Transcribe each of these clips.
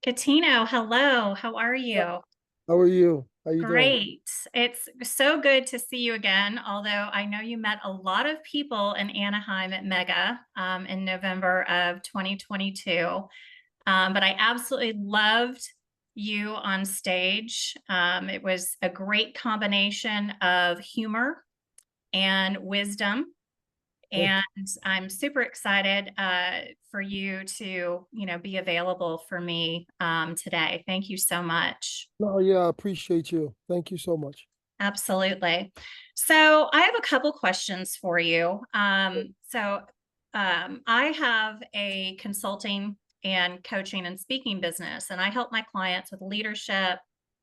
Cuttino, hello. How are you? How are you? How you doing? Great. It's so good to see you again. Although I know you met a lot of people in Anaheim at Mega in November of 2022. But I absolutely loved you on stage. It was a great combination of humor and wisdom. Thank And I'm super excited for you to, be available for me today. Thank you so much. you. No, yeah, I appreciate you. Thank you so much. Absolutely. So I have a couple questions for you. I have a consulting and coaching and speaking business, and I help my clients with leadership,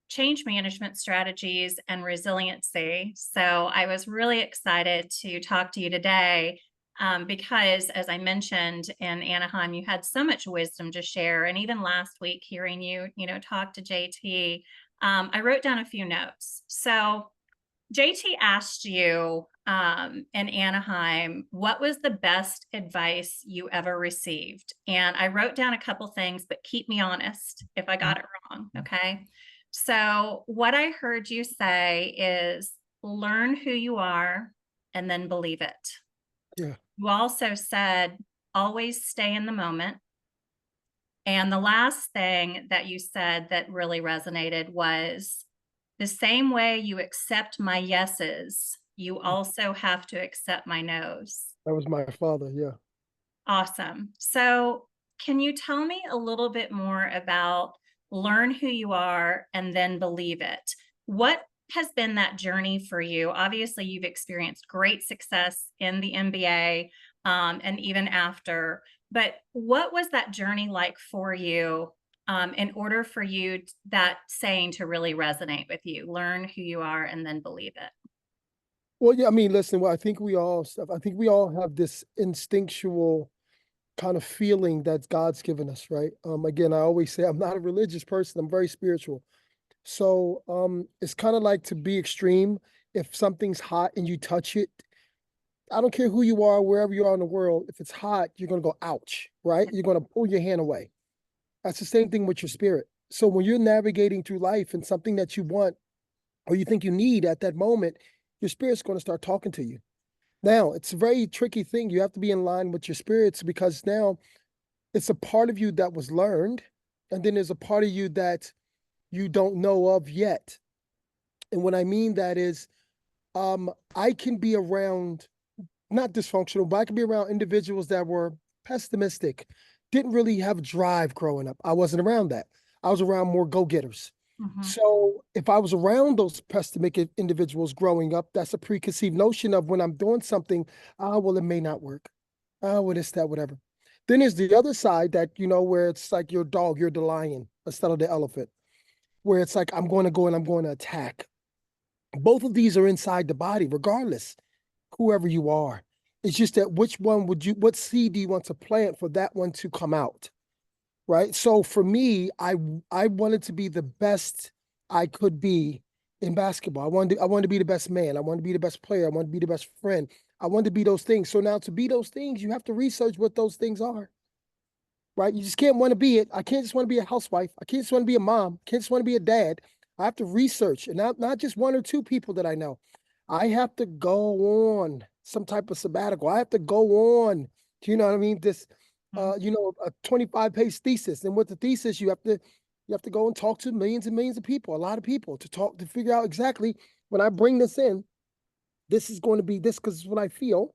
change management strategies, and resiliency. So I was really excited to talk to you today because, as I mentioned in Anaheim, you had so much wisdom to share. And even last week, hearing you, talk to JT, I wrote down a few notes. So JT asked you in Anaheim, what was the best advice you ever received? And I wrote down a couple things, but keep me honest if I got it wrong. Okay. So, what I heard you say is learn who you are and then believe it. Yeah. You also said always stay in the moment. And the last thing that you said that really resonated was the same way you accept my yeses, you also have to accept my nos. That was my father. Yeah. Awesome. So, can you tell me a little bit more about learn who you are and then believe it? What has been that journey for you? Obviously, you've experienced great success in the NBA and even after, but what was that journey like for you in order for you that saying to really resonate with you? Learn who you are and then believe it. Well, yeah, I mean, listen, well, I think we all have this instinctual kind of feeling that God's given us, right? Again, I always say I'm not a religious person, I'm very spiritual. So, it's kind of like to be extreme. If something's hot and you touch it, I don't care who you are, wherever you are in the world, if it's hot, you're going to go, ouch, right? You're going to pull your hand away. That's the same thing with your spirit. So when you're navigating through life and something that you want or you think you need at that moment, your spirit's going to start talking to you. Now, it's a very tricky thing. You have to be in line with your spirits because now it's a part of you that was learned, and then there's a part of you that you don't know of yet. And what I mean that is, I can be around not dysfunctional, but I can be around individuals that were pessimistic, didn't really have drive growing up. I wasn't around that. I was around more go-getters. Mhm. So if I was around those pessimistic individuals growing up, that's a preconceived notion of when I'm doing something, well, it may not work. Well, this, that, whatever. Then there's the other side that, where it's like your dog, you're the lion instead of the elephant, where it's like, I'm going to go and I'm going to attack. Both of these are inside the body, regardless, whoever you are. It's just that what seed do you want to plant for that one to come out? Right. So for me, I wanted to be the best I could be in basketball. I wanted to be the best man. I wanted to be the best player. I wanted to be the best friend. I wanted to be those things. So now to be those things, you have to research what those things are. Right. You just can't want to be it. I can't just want to be a housewife. I can't just want to be a mom. I can't just want to be a dad. I have to research, and not just one or two people that I know. I have to go on some type of sabbatical. I have to go on. Do you know what I mean? This Mhm. a 25-page thesis. And with the thesis, you have to go and talk to millions and millions of people, a lot of people to figure out exactly when I bring this in, this is going to be this because it's what I feel.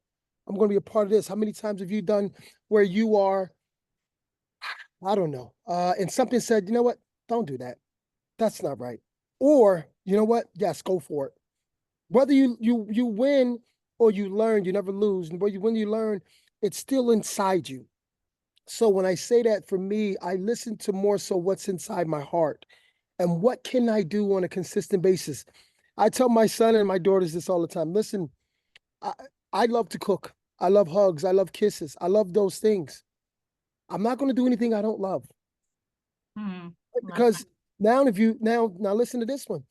I'm going to be a part of this. How many times have you done where you are, I don't know, and something said, you know what? Don't do that. That's not right. Or, you know what? Yes, go for it. Whether you win or you learn, you never lose. And when you learn, it's still inside you. So when I say that for me, I listen to more so what's inside my heart and what can I do on a consistent basis. I tell my son and my daughters this all the time. Listen, I, I love to cook. I love hugs. I love kisses. I love those things. I'm not going to do anything I don't love Mhm. Love that. because now listen to this one.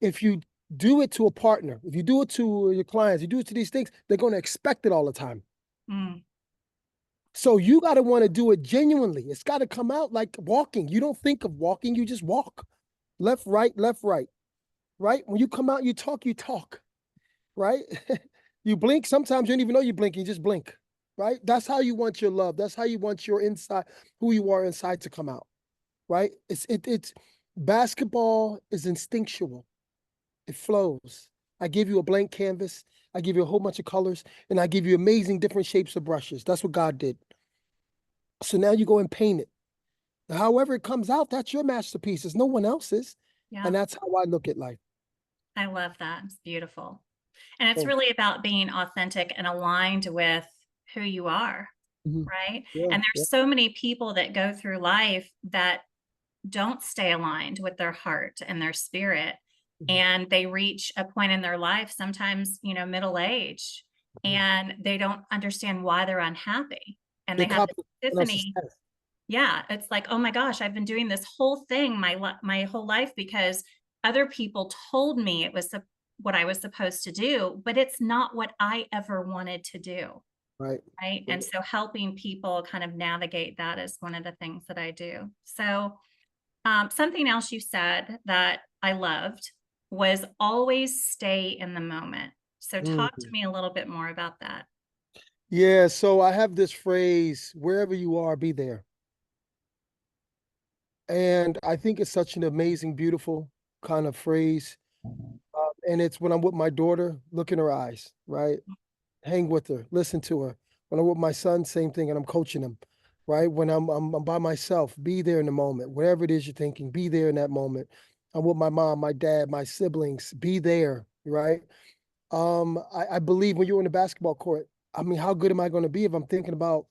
If you do it to a partner, if you do it to your clients, you do it to these things, they're going to expect it all the time. Mm. So you got to want to do it genuinely. It's got to come out like walking. You don't think of walking, you just walk. Left, right, left, right? When you come out, you talk, right? You blink. Sometimes you don't even know you're blinking, you just blink, right? That's how you want your love. That's how you want your inside, who you are inside to come out, right? It's basketball is instinctual. It flows. I give you a blank canvas. I give you a whole bunch of colors, and I give you amazing different shapes of brushes. That's what God did. So now you go and paint it. However it comes out, that's your masterpiece. It's no one else's. Yeah. And that's how I look at life. I love that. It's beautiful. And it's Thank really about being authentic and aligned with who you are, you. right? Yeah, And yeah. there's so many people that go through life that don't stay aligned with their heart and their spirit. Mhm. And they reach a point in their life, sometimes, middle age, Mhm. and they don't understand why they're unhappy. And They they have copy this someone else's epiphany. test. Yeah, it's like, oh my gosh, I've been doing this whole thing my whole life because other people told me it was what I was supposed to do, but it's not what I ever wanted to do. Right. Right. Right. And so helping people kind of navigate that is one of the things that I do. So, something else you said that I loved was always stay in the moment. So, talk to Mhm. me a little bit more about that. Yeah, so I have this phrase, wherever you are, be there. And I think it's such an amazing, beautiful kind of phrase. And it's when I'm with my daughter, look in her eyes, right? Hang with her, listen to her. When I'm with my son, same thing, and I'm coaching him, right? When I'm by myself, be there in the moment. Whatever it is you're thinking, be there in that moment. I'm with my mom, my dad, my siblings, be there, right? I believe when you're in the basketball court, I mean, how good am I going to be if I'm thinking about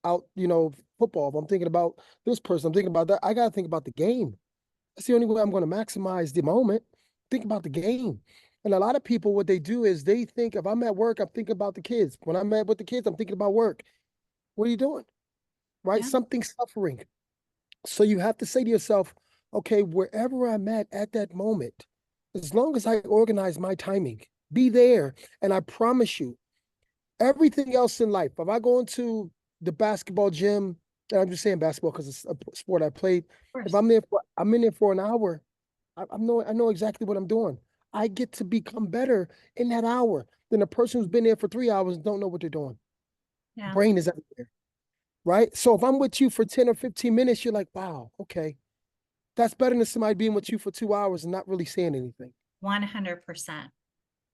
out, football? If I'm thinking about this person, I'm thinking about that. I got to think about the game. That's the only way I'm going to maximize the moment. Think about the game. And a lot of people, what they do is they think if I'm at work, I'm thinking about the kids. When I'm at with the kids, I'm thinking about work. What are you doing? Right? Yeah. Something's suffering. So you have to say to yourself, okay, wherever I'm at that moment, as long as I organize my timing, be there. And I promise you, everything else in life, if I go into the basketball gym, and I'm just saying basketball because it's a sport I played. Of If course. I'm in there for an hour, I know exactly what I'm doing. I get to become better in that hour than a person who's been there for 3 hours and don't know what they're doing. Yeah. Brain is everywhere, right? So if I'm with you for 10 or 15 minutes, you're like, wow, okay. That's better than somebody being with you for 2 hours and not really saying anything. 100%.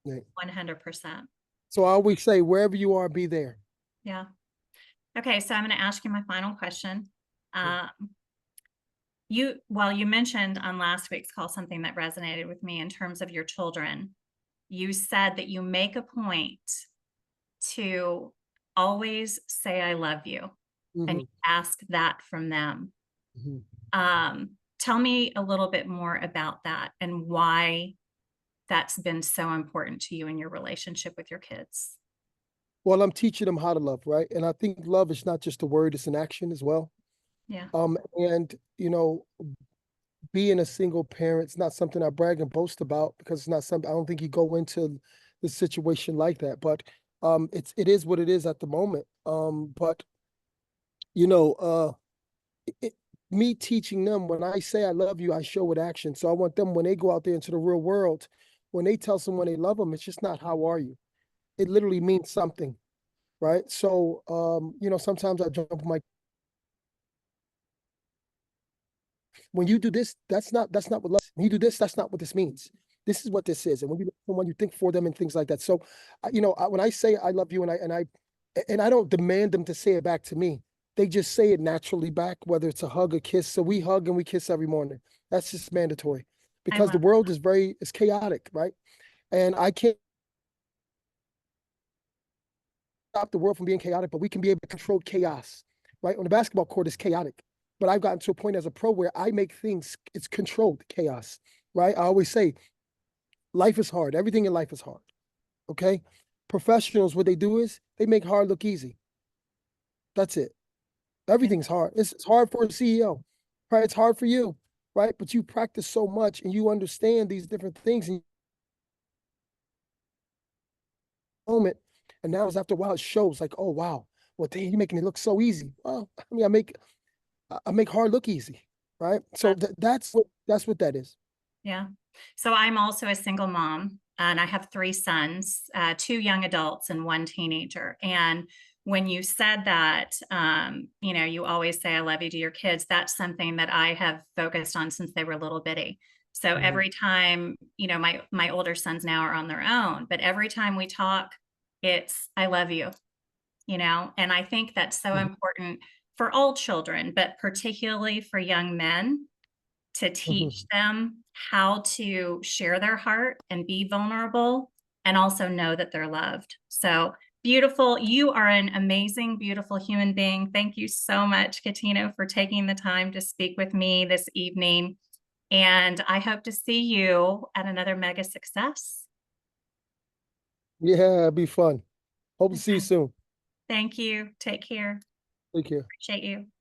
Yeah. 100%. So I always say, wherever you are, be there. Yeah. Okay. So, I'm going to ask you my final question. Mm. Um, you mentioned on last week's call something that resonated with me in terms of your children. You said that you make a point to always say, I love you, and Mhm, you ask that from them. mhm. Tell me a little bit more about that and why that's been so important to you in your relationship with your kids. Well, I'm teaching them how to love, right? And I think love is not just a word, it's an action as well. Yeah. And being a single parent's not something I brag and boast about because it's not something I don't think you go into the situation like that. But it is what it is at the moment. But you know, it, me teaching them when I say I love you, I show with action. So I want them when they go out there into the real world, when they tell someone they love them, it's just not how are you. It literally means something, right? So sometimes I jump on my when you do this, that's not what love is. When you do this, that's not what this means. This is what this is. And when you think for them and things like that. So, when I say I love you and I don't demand them to say it back to me, they just say it naturally back, whether it's a hug, a kiss. So we hug and we kiss every morning. That's just mandatory I because the love world is chaotic, right? And I can't stop the world from being chaotic, but we can be able to control chaos, right? On the basketball court, it's chaotic. But I've gotten to a point as a pro where I make things, it's controlled chaos, right? I always say life is hard. Everything in life is hard. Okay. Professionals, what they do is they make hard look easy. That's it. yeah. Everything's hard. It's hard for a CEO, right? It's hard for you, right? But you practice so much and you understand these different things in the moment. And now, as after a while, it shows like, oh, wow. well, dang, you're making it look so easy. Well, I mean, I make hard look easy, right? So that's what that is. Yeah. So I'm also a single mom and I have three sons, two young adults and one teenager. And when you said that, you always say, I love you to your kids. That's something that I have focused on since they were little bitty. So Mhm, every time, my older sons now are on their own, but every time we talk, it's, I love you, and I think that's so mhm, important for all children, but particularly for young men to mhm. teach them how to share their heart and be vulnerable and also know that they're loved. So beautiful. You are an amazing, beautiful human being. Thank you so much, Cuttino, for taking the time to speak with me this evening. And I hope to see you at another mega success. Yeah, it'd be fun. Hope to see you Okay. soon. Thank you. Take care. Take care. Appreciate you.